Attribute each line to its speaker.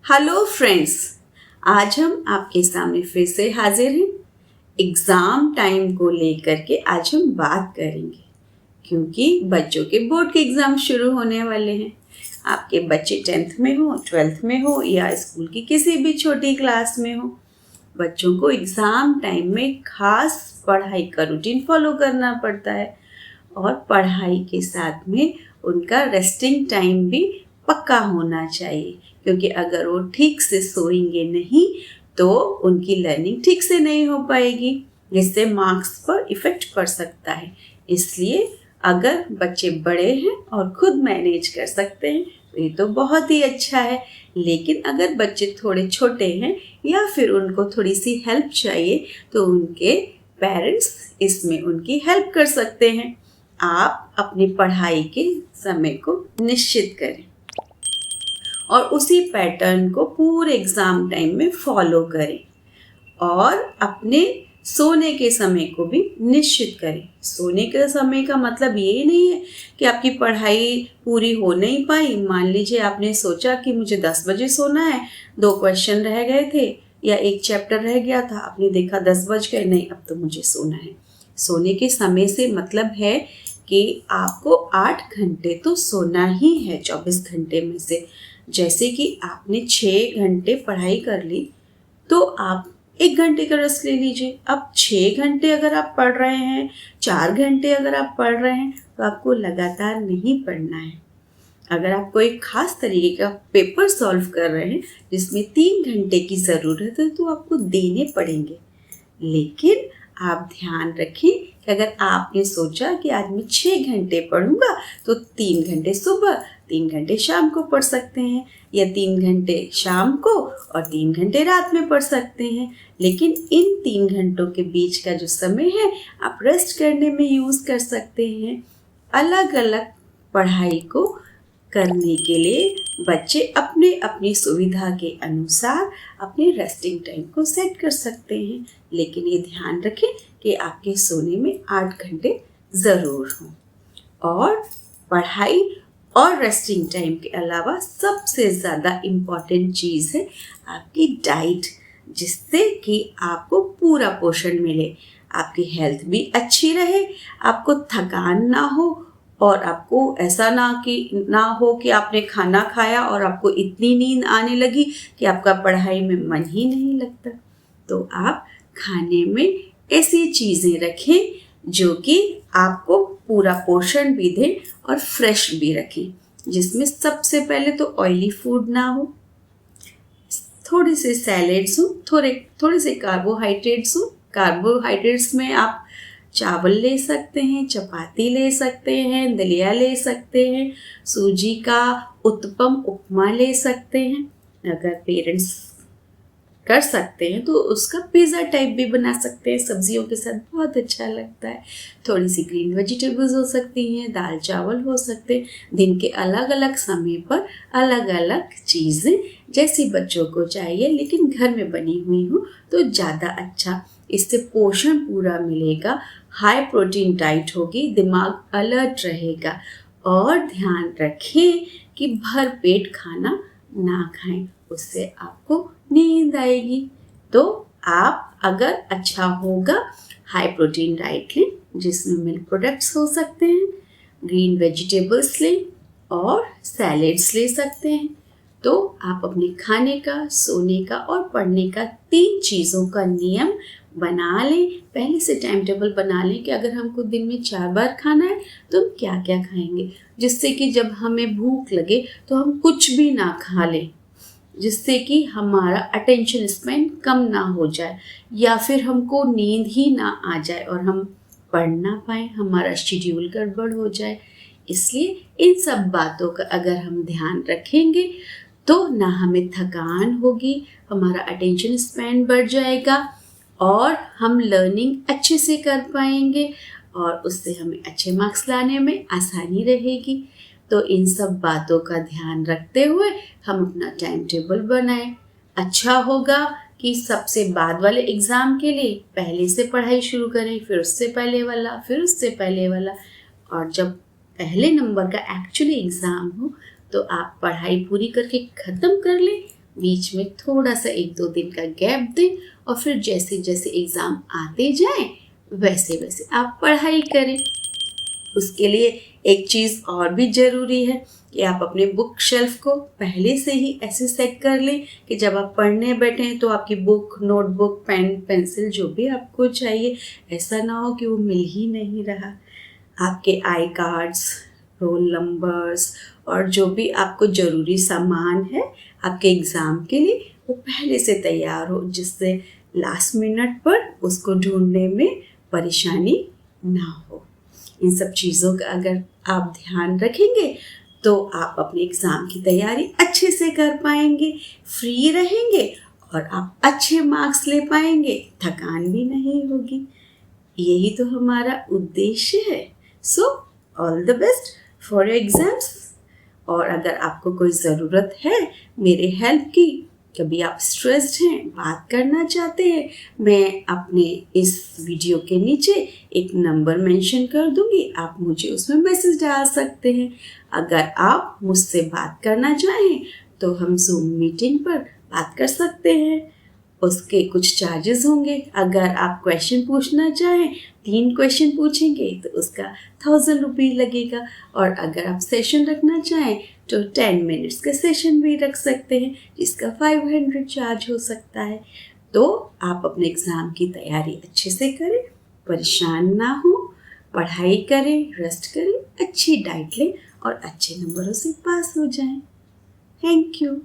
Speaker 1: Hello friends, आज हम आपके सामने फिर से हाजिर हैं। एग्ज़ाम टाइम को लेकर के आज हम बात करेंगे, क्योंकि बच्चों के बोर्ड के एग्ज़ाम शुरू होने वाले हैं। आपके बच्चे 10th में हो, 12th में हो या स्कूल की किसी भी छोटी क्लास में हो, बच्चों को एग्ज़ाम टाइम में खास पढ़ाई का रूटीन फॉलो करना पड़ता है और पढ़ाई के साथ में उनका रेस्टिंग टाइम भी पक्का होना चाहिए, क्योंकि अगर वो ठीक से सोएंगे नहीं तो उनकी लर्निंग ठीक से नहीं हो पाएगी, जिससे मार्क्स पर इफ़ेक्ट पड़ सकता है। इसलिए अगर बच्चे बड़े हैं और खुद मैनेज कर सकते हैं तो ये तो बहुत ही अच्छा है, लेकिन अगर बच्चे थोड़े छोटे हैं या फिर उनको थोड़ी सी हेल्प चाहिए तो उनके पेरेंट्स इसमें उनकी हेल्प कर सकते हैं। आप अपनी पढ़ाई के समय को निश्चित करें और उसी पैटर्न को पूरे एग्ज़ाम टाइम में फॉलो करें और अपने सोने के समय को भी निश्चित करें। सोने के समय का मतलब ये नहीं है कि आपकी पढ़ाई पूरी हो नहीं पाई। मान लीजिए आपने सोचा कि मुझे 10 बजे सोना है, 2 क्वेश्चन रह गए थे या 1 चैप्टर रह गया था, आपने देखा 10 बज गए, नहीं अब तो मुझे सोना है। सोने के समय से मतलब है कि आपको 8 घंटे तो सोना ही है 24 घंटे में से। जैसे कि आपने 6 घंटे पढ़ाई कर ली तो आप 1 घंटे का रेस्ट ले लीजिए। अब 6 घंटे अगर आप पढ़ रहे हैं, 4 घंटे अगर आप पढ़ रहे हैं तो आपको लगातार नहीं पढ़ना है। अगर आप कोई खास तरीके का पेपर सॉल्व कर रहे हैं जिसमें 3 घंटे की ज़रूरत है तो आपको देने पड़ेंगे, लेकिन आप ध्यान रखें कि अगर आपने सोचा कि आज मैं 6 घंटे पढ़ूंगा तो 3 घंटे सुबह, 3 घंटे शाम को पढ़ सकते हैं, या 3 घंटे शाम को और 3 घंटे रात में पढ़ सकते हैं। लेकिन इन 3 घंटों के बीच का जो समय है आप रेस्ट करने में यूज़ कर सकते हैं। अलग अलग पढ़ाई को करने के लिए बच्चे अपने अपनी सुविधा के अनुसार अपने रेस्टिंग टाइम को सेट कर सकते हैं, लेकिन ये ध्यान रखें कि आपके सोने में 8 घंटे ज़रूर हों। और पढ़ाई और रेस्टिंग टाइम के अलावा सबसे ज़्यादा इम्पॉर्टेंट चीज़ है आपकी डाइट, जिससे कि आपको पूरा पोषण मिले, आपकी हेल्थ भी अच्छी रहे, आपको थकान ना हो और आपको ऐसा ना हो कि आपने खाना खाया और आपको इतनी नींद आने लगी कि आपका पढ़ाई में मन ही नहीं लगता। तो आप खाने में ऐसी चीज़ें रखें जो कि आपको पूरा पोषण भी दें और फ्रेश भी रखें, जिसमें सबसे पहले तो ऑयली फूड ना हो, थोड़े से सैलेड्स हो, थोड़े से कार्बोहाइड्रेट्स हो। कार्बोहाइड्रेट्स में आप चावल ले सकते हैं, चपाती ले सकते हैं, दलिया ले सकते हैं, सूजी का उत्तपम उपमा ले सकते हैं। अगर पेरेंट्स कर सकते हैं तो उसका पिज़्ज़ा टाइप भी बना सकते हैं, सब्जियों के साथ बहुत अच्छा लगता है। थोड़ी सी ग्रीन वेजिटेबल्स हो सकती हैं, दाल चावल हो सकते हैं। दिन के अलग अलग समय पर अलग अलग चीज़ें जैसी बच्चों को चाहिए, लेकिन घर में बनी हुई हो तो ज़्यादा अच्छा। इससे पोषण पूरा मिलेगा, हाई प्रोटीन डाइट होगी, दिमाग अलर्ट रहेगा। और ध्यान रखें कि भर पेट खाना ना खाएं, उससे आपको नींद आएगी। तो आप अगर अच्छा होगा हाई प्रोटीन डाइट लें, जिसमें मिल्क प्रोडक्ट्स हो सकते हैं, ग्रीन वेजिटेबल्स लें और सैलेड्स ले सकते हैं। तो आप अपने खाने का, सोने का और पढ़ने का 3 चीज़ों का नियम बना लें। पहले से टाइम टेबल बना लें कि अगर हमको दिन में 4 बार खाना है तो हम क्या क्या खाएंगे, जिससे कि जब हमें भूख लगे तो हम कुछ भी ना खा लें, जिससे कि हमारा अटेंशन स्पैन कम ना हो जाए या फिर हमको नींद ही ना आ जाए और हम पढ़ ना पाएँ, हमारा शेड्यूल गड़बड़ हो जाए। इसलिए इन सब बातों का अगर हम ध्यान रखेंगे तो ना हमें थकान होगी, हमारा अटेंशन स्पैन बढ़ जाएगा और हम लर्निंग अच्छे से कर पाएंगे और उससे हमें अच्छे मार्क्स लाने में आसानी रहेगी। तो इन सब बातों का ध्यान रखते हुए हम अपना टाइम टेबल बनाएं। अच्छा होगा कि सबसे बाद वाले एग्ज़ाम के लिए पहले से पढ़ाई शुरू करें, फिर उससे पहले वाला, फिर उससे पहले वाला, और जब पहले नंबर का एक्चुअली एग्ज़ाम हो तो आप पढ़ाई पूरी करके ख़त्म कर लें बीच में थोड़ा सा 1-2 दिन का गैप दें और फिर जैसे जैसे एग्ज़ाम आते जाएं वैसे वैसे आप पढ़ाई करें। उसके लिए एक चीज़ और भी ज़रूरी है कि आप अपने बुक शेल्फ को पहले से ही ऐसे सेट कर लें कि जब आप पढ़ने बैठें तो आपकी बुक, नोटबुक, पेन, पेंसिल जो भी आपको चाहिए, ऐसा ना हो कि वो मिल ही नहीं रहा। आपके आई कार्ड्स, रोल नंबर्स और जो भी आपको ज़रूरी सामान है आपके एग्ज़ाम के लिए, वो पहले से तैयार हो, जिससे लास्ट मिनट पर उसको ढूंढने में परेशानी ना हो। इन सब चीज़ों का अगर आप ध्यान रखेंगे तो आप अपने एग्ज़ाम की तैयारी अच्छे से कर पाएंगे, फ्री रहेंगे और आप अच्छे मार्क्स ले पाएंगे, थकान भी नहीं होगी। यही तो हमारा उद्देश्य है। So all the best for your exams. और अगर आपको कोई ज़रूरत है मेरे हेल्प की, कभी आप स्ट्रेस्ड हैं, बात करना चाहते हैं, मैं अपने इस वीडियो के नीचे एक नंबर मेंशन कर दूंगी, आप मुझे उसमें मैसेज डाल सकते हैं। अगर आप मुझसे बात करना चाहें तो हम ज़ूम मीटिंग पर बात कर सकते हैं। उसके कुछ चार्जेस होंगे। अगर आप क्वेश्चन पूछना चाहें, 3 क्वेश्चन पूछेंगे तो उसका 1000 रुपये लगेगा। और अगर आप सेशन रखना चाहें तो 10 मिनट्स का सेशन भी रख सकते हैं, जिसका 500 चार्ज हो सकता है। तो आप अपने एग्ज़ाम की तैयारी अच्छे से करें, परेशान ना हो, पढ़ाई करें, रेस्ट करें, अच्छी डाइट लें और अच्छे नंबरों से पास हो जाएं। Thank you.